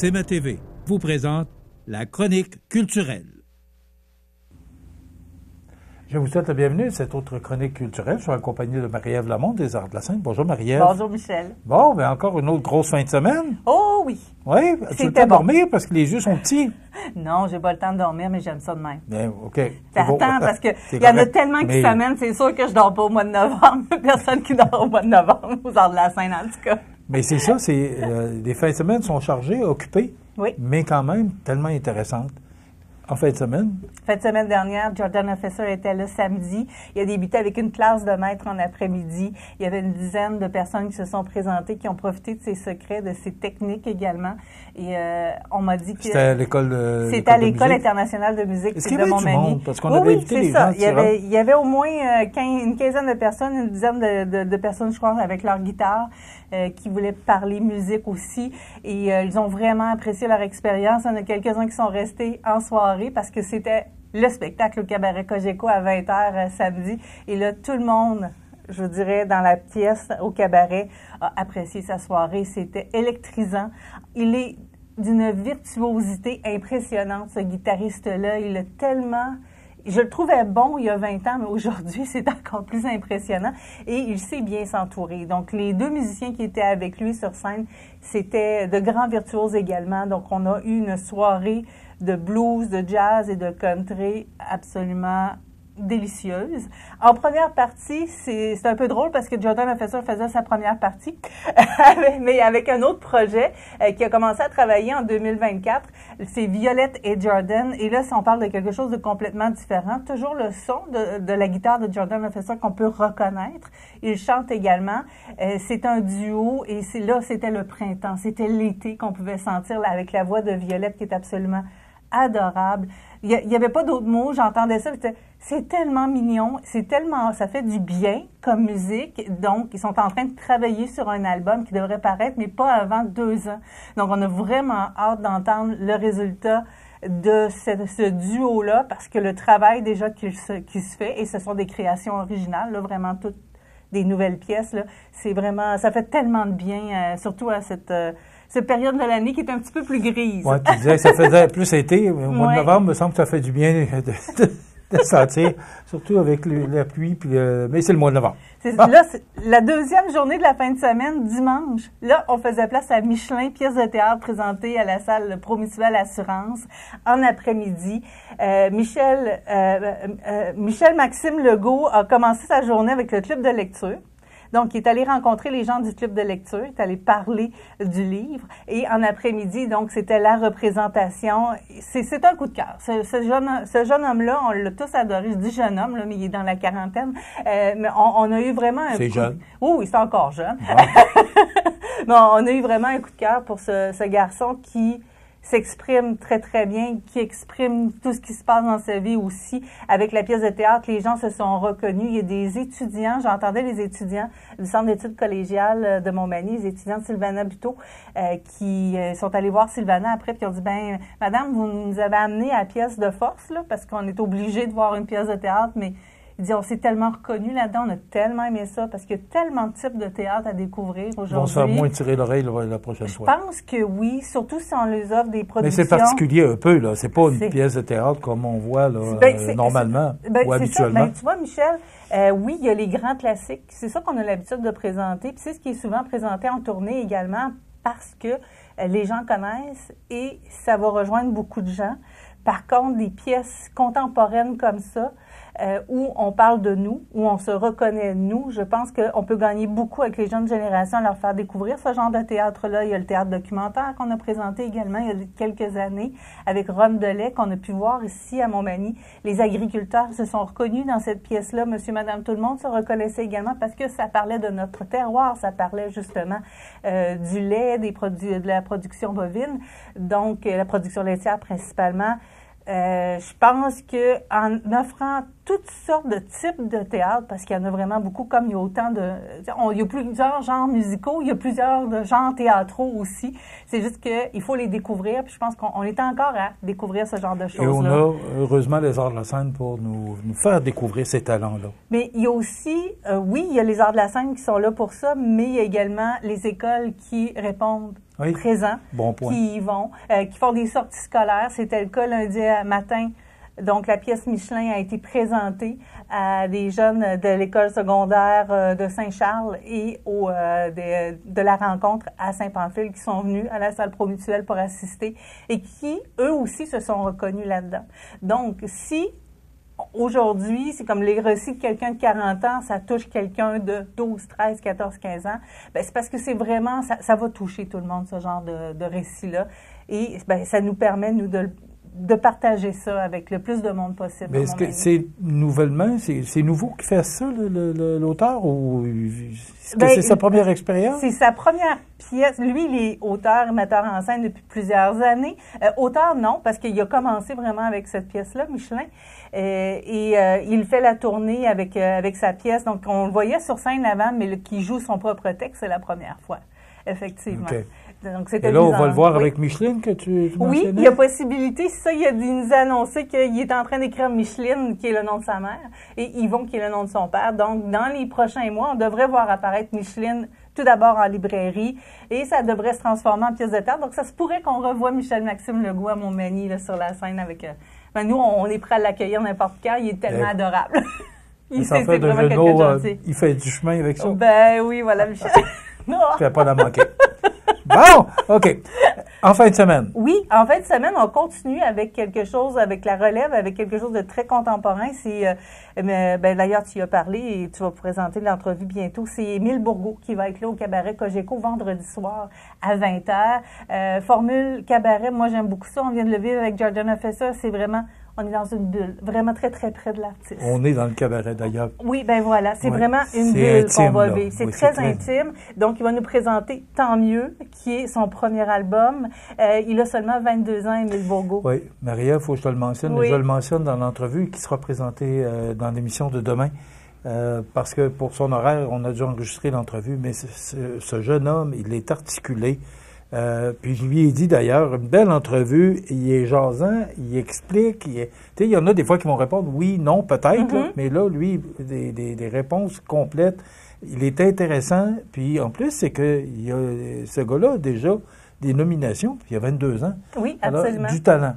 CMA TV vous présente la chronique culturelle. Je vous souhaite la bienvenue à cette autre chronique culturelle. Je suis en compagnie de Marie-Ève Lamont des Arts de la Seine. Bonjour Marie-Ève. Bonjour Michel. Bon, bien encore une autre grosse fin de semaine. Oh oui. Oui, tu as le temps de dormir parce que les yeux sont petits. Non, j'ai pas le temps de dormir, mais j'aime ça de même. Bien, OK. Attends, parce qu'il y en a tellement qui s'amènent, c'est sûr que je dors pas au mois de novembre. Personne qui dort au mois de novembre aux Arts de la Seine, en tout cas. Mais c'est ça, les fins de semaine sont chargées, occupées, oui, mais quand même tellement intéressantes. En fin de semaine? Fin de semaine dernière, Jordan Officer était là samedi. Il a débuté avec une classe de maître en après-midi. Il y avait une dizaine de personnes qui se sont présentées, qui ont profité de ses secrets, de ses techniques également. Et on m'a dit que... C'était à l'école C'était à l'École internationale de musique de Montmagny. Parce qu'on avait invité les gens. Il y avait au moins une quinzaine de personnes, une dizaine de personnes, je crois, avec leur guitare, qui voulaient parler musique aussi. Et ils ont vraiment apprécié leur expérience. Il y en a quelques-uns qui sont restés en soirée parce que c'était le spectacle au Cabaret Cogeco à 20h samedi. Et là, tout le monde, je vous dirais, dans la pièce au cabaret, a apprécié sa soirée. C'était électrisant. Il est d'une virtuosité impressionnante, ce guitariste-là. Il a tellement... Je le trouvais bon il y a 20 ans, mais aujourd'hui, c'est encore plus impressionnant. Et il sait bien s'entourer. Donc, les deux musiciens qui étaient avec lui sur scène, c'était de grands virtuoses également. Donc, on a eu une soirée de blues, de jazz et de country absolument délicieuse. En première partie, c'est un peu drôle parce que Jordan Officer faisait sa première partie, mais avec un autre projet qui a commencé à travailler en 2024. C'est Violette et Jordan. Et là, si on parle de quelque chose de complètement différent, toujours le son de la guitare de Jordan Officer qu'on peut reconnaître. Il chante également. C'est un duo et c'était le printemps. C'était l'été qu'on pouvait sentir là, avec la voix de Violette qui est absolument adorable. Il y avait pas d'autres mots, j'entendais ça, c'est tellement mignon, ça fait du bien comme musique. Donc, ils sont en train de travailler sur un album qui devrait paraître, mais pas avant 2 ans. Donc, on a vraiment hâte d'entendre le résultat de ce duo-là, parce que le travail déjà qui se fait, et ce sont des créations originales, là, vraiment toutes des nouvelles pièces, là, c'est vraiment, ça fait tellement de bien, surtout à cette période de l'année qui est un petit peu plus grise. Oui, tu disais que ça faisait plus été. Au mois de novembre, il me semble que ça fait du bien de sentir, surtout avec la pluie. Mais c'est le mois de novembre. Là, la deuxième journée de la fin de semaine, dimanche. Là, on faisait place à Michelin, pièce de théâtre présentée à la salle Promutuelle Assurance en après-midi. Michel Maxime Legault a commencé sa journée avec le club de lecture. Donc, il est allé rencontrer les gens du club de lecture, il est allé parler du livre. Et en après-midi, donc, c'était la représentation. C'est un coup de cœur. Ce jeune homme-là, on l'a tous adoré. Je dis jeune homme, là, mais il est dans la quarantaine. Mais on a eu vraiment un C'est jeune. Oui, c'est encore jeune. Bon. Mais on a eu vraiment un coup de cœur pour ce garçon qui s'exprime très, très bien, qui exprime tout ce qui se passe dans sa vie aussi. Avec la pièce de théâtre, les gens se sont reconnus. Il y a des étudiants, j'entendais les étudiants du Centre d'études collégiales de Montmagny, les étudiants de Sylvana Buteau, qui sont allés voir Sylvana après, puis ils ont dit, ben, madame, vous nous avez amené à la pièce de force, là, parce qu'on est obligé de voir une pièce de théâtre, mais il dit, on s'est tellement reconnus là-dedans, on a tellement aimé ça, parce qu'il y a tellement de types de théâtre à découvrir aujourd'hui. Ils vont se faire moins tirer l'oreille la prochaine fois. Je pense que oui, surtout si on les offre des productions. Mais c'est particulier un peu, là. C'est pas une pièce de théâtre comme on voit là, normalement ou habituellement. Tu vois, Michel, oui, il y a les grands classiques. C'est ça qu'on a l'habitude de présenter. Puis c'est ce qui est souvent présenté en tournée également parce que les gens connaissent et ça va rejoindre beaucoup de gens. Par contre, des pièces contemporaines comme ça, où on parle de nous, où on se reconnaît nous, je pense qu'on peut gagner beaucoup avec les jeunes générations à leur faire découvrir ce genre de théâtre-là. Il y a le théâtre documentaire qu'on a présenté également il y a quelques années avec Ron Delay qu'on a pu voir ici à Montmagny. Les agriculteurs se sont reconnus dans cette pièce-là. Monsieur, madame, tout le monde se reconnaissait également parce que ça parlait de notre terroir, ça parlait justement du lait, de la production bovine, donc la production laitière principalement. Je pense que en offrant toutes sortes de types de théâtre, parce qu'il y en a vraiment beaucoup, comme il y a autant de... il y a plusieurs genres musicaux, il y a plusieurs genres théâtraux aussi. C'est juste qu'il faut les découvrir, puis je pense qu'on est encore à découvrir ce genre de choses-là. Et on a, heureusement, les Arts de la Seine pour nous faire découvrir ces talents-là. Mais il y a aussi, oui, il y a les Arts de la Seine qui sont là pour ça, mais il y a également les écoles qui répondent présents, bon point. qui y vont, qui font des sorties scolaires. C'était le cas lundi matin. Donc, la pièce Michelin a été présentée à des jeunes de l'école secondaire de Saint-Charles et de la rencontre à Saint-Pamphile qui sont venus à la salle Promutuelle pour assister et qui, eux aussi, se sont reconnus là-dedans. Donc, si aujourd'hui, c'est comme les récits de quelqu'un de 40 ans, ça touche quelqu'un de 12, 13, 14, 15 ans, bien, c'est parce que c'est vraiment, ça va toucher tout le monde, ce genre de récit-là. Et bien, ça nous permet, nous, de partager ça avec le plus de monde possible. Mais est-ce que c'est nouvellement, c'est nouveau qu'il fait ça, l'auteur, ou est-ce que c'est sa première expérience? C'est sa première pièce. Lui, il est auteur et metteur en scène depuis plusieurs années. Auteur, non, parce qu'il a commencé vraiment avec cette pièce-là, Michelin. Il fait la tournée avec sa pièce. Donc, on le voyait sur scène avant, mais qui joue son propre texte, c'est la première fois, effectivement. Okay. Donc, et là, on va le voir avec Micheline que tu mentionnais? Oui, il y a possibilité. Ça, il nous a annoncé qu'il est en train d'écrire Micheline, qui est le nom de sa mère, et Yvon, qui est le nom de son père. Donc, dans les prochains mois, on devrait voir apparaître Micheline tout d'abord en librairie, et ça devrait se transformer en pièce de théâtre. Donc, ça se pourrait qu'on revoie Michel-Maxime Legault à Montmagny là, sur la scène avec... nous, on est prêts à l'accueilir n'importe quand. Il est tellement adorable. Il fait vraiment quelqu'un de gentil. Il fait du chemin avec ça? Ben oui, voilà, Michel. Tu ne fais pas la manquer. Bon, OK. En fin de semaine. Oui, en fin de semaine, on continue avec quelque chose, avec la relève, avec quelque chose de très contemporain. C'est, d'ailleurs, tu y as parlé et tu vas présenter l'entrevue bientôt. C'est Émile Bourgault qui va être là au Cabaret Cogeco vendredi soir à 20h. Formule cabaret, moi j'aime beaucoup ça. On vient de le vivre avec Georgiana Fessa. C'est vraiment... On est dans une bulle, vraiment très, très près de l'artiste. On est dans le cabaret, d'ailleurs. Oui, ben voilà, c'est vraiment une bulle qu'on va vivre. C'est très intime. Donc, il va nous présenter Tant mieux, qui est son premier album. Il a seulement 22 ans, Émile Bourgault. Oui, Maria, il faut que je te le mentionne. Oui. Je le mentionne dans l'entrevue qui sera présentée dans l'émission de demain. Parce que pour son horaire, on a dû enregistrer l'entrevue, mais ce jeune homme, il est articulé. Puis je lui ai dit d'ailleurs, une belle entrevue, il est jasant, il explique, tu sais, il y en a des fois qui vont répondre oui, non, peut-être, là, mais là, lui, des réponses complètes. Il est intéressant, puis en plus, c'est que ce gars-là a déjà des nominations, puis il a 22 ans. Oui, absolument. Alors, du talent.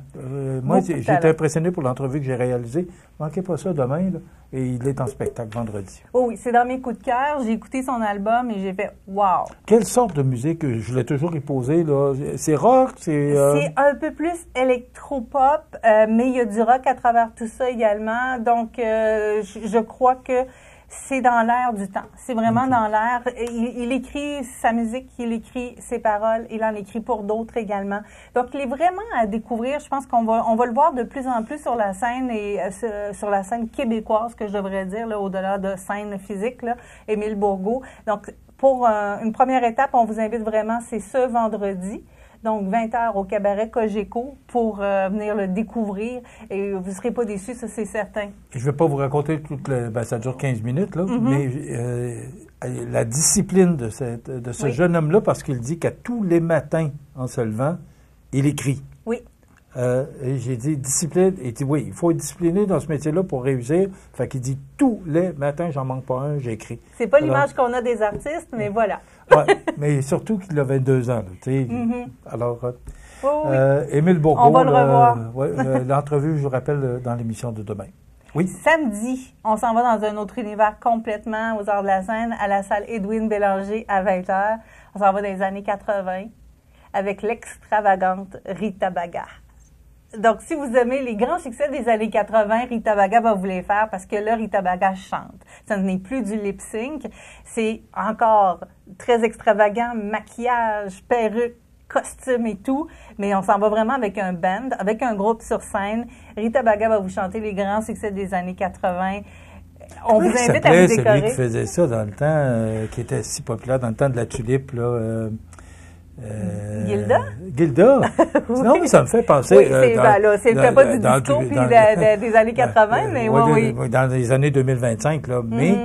Moi, j'ai été impressionné pour l'entrevue que j'ai réalisée. Manquez pas ça demain, là. Et il est en spectacle vendredi. Oh oui, c'est dans mes coups de cœur. J'ai écouté son album et j'ai fait « wow ». Quelle sorte de musique? Je l'ai toujours y posé, là. C'est rock? C'est un peu plus électropop, mais il y a du rock à travers tout ça également. Donc, je crois que c'est dans l'air du temps. C'est vraiment dans l'air. Il écrit sa musique, il écrit ses paroles, il en écrit pour d'autres également. Donc, il est vraiment à découvrir. Je pense qu'on va le voir de plus en plus sur la scène et sur la scène québécoise, que je devrais dire, là, au-delà de scène physique, là, Émile Bourgault. Donc, pour une première étape, on vous invite vraiment, c'est ce vendredi. Donc, 20h au Cabaret Cogeco pour venir le découvrir. Et vous ne serez pas déçus, ça, c'est certain. Je ne vais pas vous raconter ça dure 15 minutes, là, mais la discipline de ce jeune homme-là, parce qu'il dit qu'à tous les matins, en se levant, il écrit. Oui. Et j'ai dit discipline. Il dit oui, il faut être discipliné dans ce métier-là pour réussir. Fait qu'il dit tous les matins, j'en manque pas un, j'écris. C'est pas l'image qu'on a des artistes, mais voilà. Oui, mais surtout qu'il a 22 ans. Tu sais. Alors, Émile Bourgault. On va le revoir. L'entrevue, je vous rappelle, dans l'émission de demain. Oui. Samedi, on s'en va dans un autre univers complètement aux Arts de la scène, à la salle Édouine Bélanger à 20h. On s'en va dans les années 80 avec l'extravagante Rita Baga. Donc, si vous aimez les grands succès des années 80, Rita Baga va vous les faire parce que là, Rita Baga chante. Ça n'est plus du lip-sync. C'est encore très extravagant, maquillage, perruque, costume et tout. Mais on s'en va vraiment avec un band, avec un groupe sur scène. Rita Baga va vous chanter les grands succès des années 80. On vous invite à vous décorer. Celui qui faisait ça dans le temps, qui était si populaire dans le temps de la tulipe, là... Gilda? Gilda? Oui. Non, mais ça me fait penser... Oui, c'est le pas du disco puis des années 80, mais oui. Dans les années 2025, là. Mais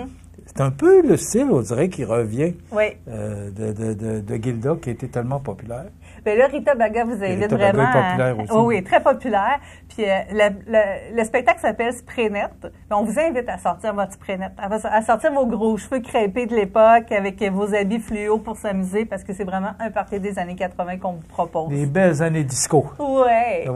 c'est un peu le style, on dirait, qui revient oui. de Gilda, qui était tellement populaire. Bien là, Rita Baga vous invite vraiment. Rita Baga est populaire aussi. Oui, très populaire. Puis le spectacle s'appelle Spraynet. On vous invite à sortir votre Spraynet, à sortir vos gros cheveux crêpés de l'époque avec vos habits fluo pour s'amuser parce que c'est vraiment un party des années 80 qu'on vous propose. Des belles années disco. Ouais.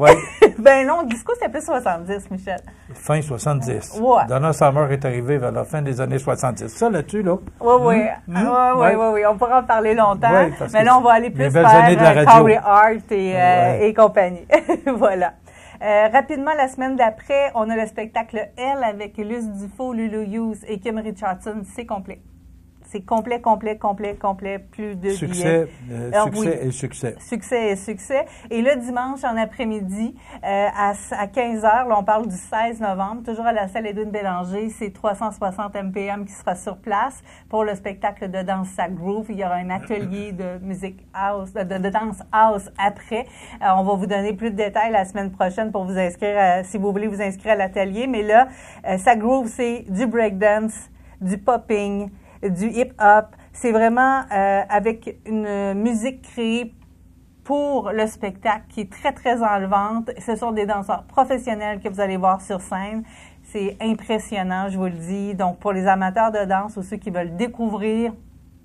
Ben non, disco, c'est plus 70, Michel. Fin 70. Ouais. Donna Summer est arrivée vers la fin des années 70. Ça, là-dessus, là. Oui. On pourra en parler longtemps. Ouais, mais là, on va aller plus vers Corey Hart et compagnie. Voilà. Rapidement, la semaine d'après, on a le spectacle Elle avec Luce Dufault, Lulu Hughes et Kim Richardson. C'est complet. C'est complet. Plus de succès, billets. Succès et succès. Succès et succès. Et le dimanche en après-midi, à 15h, là, on parle du 16 novembre, toujours à la salle Edwin Bélanger, c'est 360 MPM qui sera sur place pour le spectacle de danse Sa Groove. Il y aura un atelier de musique house, de danse house après. On va vous donner plus de détails la semaine prochaine pour vous inscrire, si vous voulez vous inscrire à l'atelier. Mais là, Sa Groove, c'est du breakdance, du popping, du hip-hop. C'est vraiment avec une musique créée pour le spectacle qui est très, très enlevante. Ce sont des danseurs professionnels que vous allez voir sur scène. C'est impressionnant, je vous le dis. Donc, pour les amateurs de danse ou ceux qui veulent découvrir,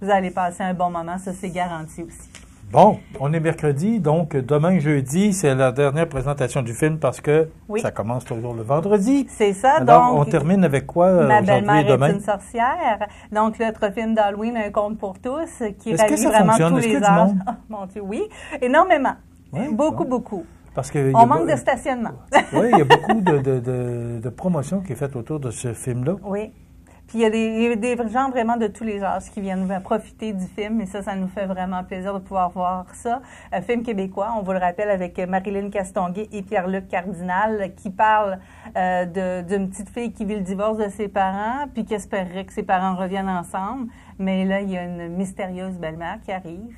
vous allez passer un bon moment. Ça, c'est garanti aussi. Bon, on est mercredi, donc demain, jeudi, c'est la dernière présentation du film parce que ça commence toujours le vendredi. C'est ça. Alors, donc, on termine avec quoi Ma aujourd'hui et demain? est une sorcière. Donc, notre film d'Halloween, Un conte pour tous, qui Est-ce que rallie ça vraiment fonctionne? tous Est-ce les qu'il y a du âges. monde? Oh, mon Dieu, oui. Énormément. Oui, beaucoup. Parce que on manque de stationnement. Oui, il y a beaucoup de promotion qui est faite autour de ce film-là. Oui. Puis il y a des gens vraiment de tous les âges qui viennent profiter du film et ça nous fait vraiment plaisir de pouvoir voir ça. Un film québécois, on vous le rappelle, avec Marilyn Castonguay et Pierre-Luc Cardinal qui parle d'une petite fille qui vit le divorce de ses parents puis qui espérerait que ses parents reviennent ensemble. Mais là, il y a une mystérieuse belle-mère qui arrive,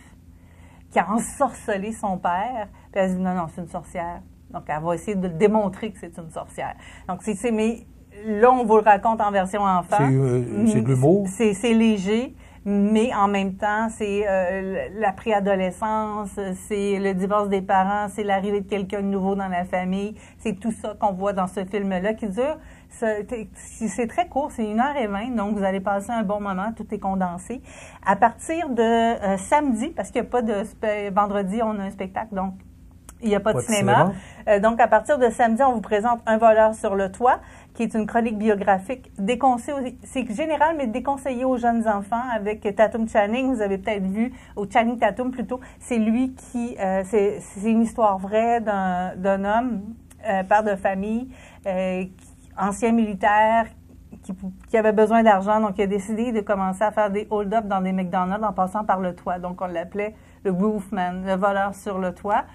qui a ensorcelé son père. Puis elle se dit non, c'est une sorcière. Donc, elle va essayer de démontrer que c'est une sorcière. Donc, mais là, on vous le raconte en version enfant. C'est de l'humour. C'est léger, mais en même temps, c'est la préadolescence, c'est le divorce des parents, c'est l'arrivée de quelqu'un de nouveau dans la famille. C'est tout ça qu'on voit dans ce film-là qui dure. C'est très court, c'est 1h20, donc vous allez passer un bon moment, tout est condensé. À partir de samedi, parce qu'il n'y a pas de vendredi, on a un spectacle, donc il n'y a pas de cinéma. Donc, à partir de samedi, on vous présente Un voleur sur le toit, qui est une chronique biographique c'est général, mais déconseillé aux jeunes enfants avec Tatum Channing. Vous avez peut-être vu, ou Channing Tatum plutôt. C'est lui qui, c'est une histoire vraie d'un homme, père de famille, ancien militaire, qui avait besoin d'argent. Donc, il a décidé de commencer à faire des hold-up dans des McDonald's en passant par le toit. Donc, on l'appelait le Roofman, le voleur sur le toit.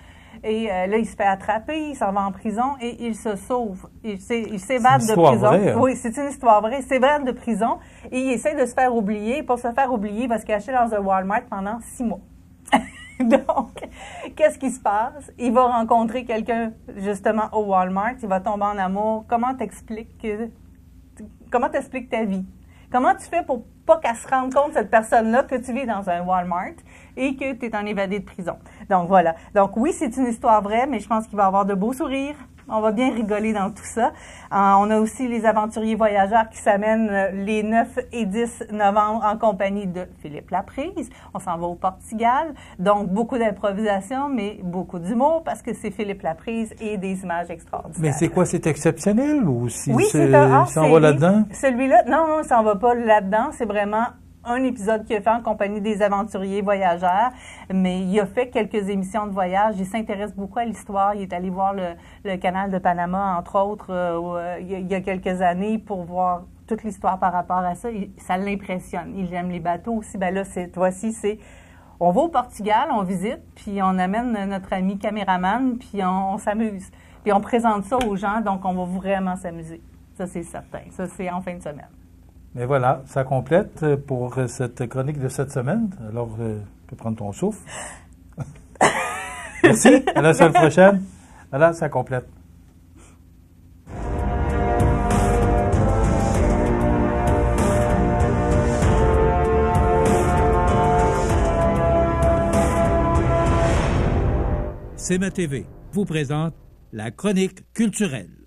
Et là, il se fait attraper, il s'en va en prison et il se sauve. Il s'évade de prison. Vraie, hein? Oui, c'est une histoire vraie. Il s'évade de prison et il essaie de se faire oublier. Pour se faire oublier, il va se cacher dans un Walmart pendant 6 mois. Donc, qu'est-ce qui se passe? Il va rencontrer quelqu'un, justement, au Walmart. Il va tomber en amour. Comment t'expliques ta vie? Comment tu fais pour pas qu'elle se rende compte, cette personne-là, que tu vis dans un Walmart et que tu es en évadé de prison? Donc, voilà. Donc, oui, c'est une histoire vraie, mais je pense qu'il va y avoir de beaux sourires. On va bien rigoler dans tout ça. On a aussi les aventuriers voyageurs qui s'amènent les 9 et 10 novembre en compagnie de Philippe Laprise. On s'en va au Portugal. Donc, beaucoup d'improvisation, mais beaucoup d'humour parce que c'est Philippe Laprise et des images extraordinaires. Mais c'est quoi? C'est exceptionnel ou si oui, c'est un hors-série. Ça en va là-dedans? Celui-là, non, ça en va pas là-dedans. C'est vraiment un épisode qu'il a fait en compagnie des aventuriers voyageurs, mais il a fait quelques émissions de voyage. Il s'intéresse beaucoup à l'histoire. Il est allé voir le canal de Panama, entre autres, il y a quelques années pour voir toute l'histoire par rapport à ça. Ça l'impressionne. Il aime les bateaux aussi. Ben là, cette fois-ci, on va au Portugal, on visite, puis on amène notre ami caméraman, puis on s'amuse. Puis on présente ça aux gens, donc on va vraiment s'amuser. Ça, c'est certain. Ça, c'est en fin de semaine. Mais voilà, ça complète pour cette chronique de cette semaine. Alors, tu peux prendre ton souffle. Merci. À la semaine prochaine. Voilà, ça complète. CMA TV vous présente la chronique culturelle.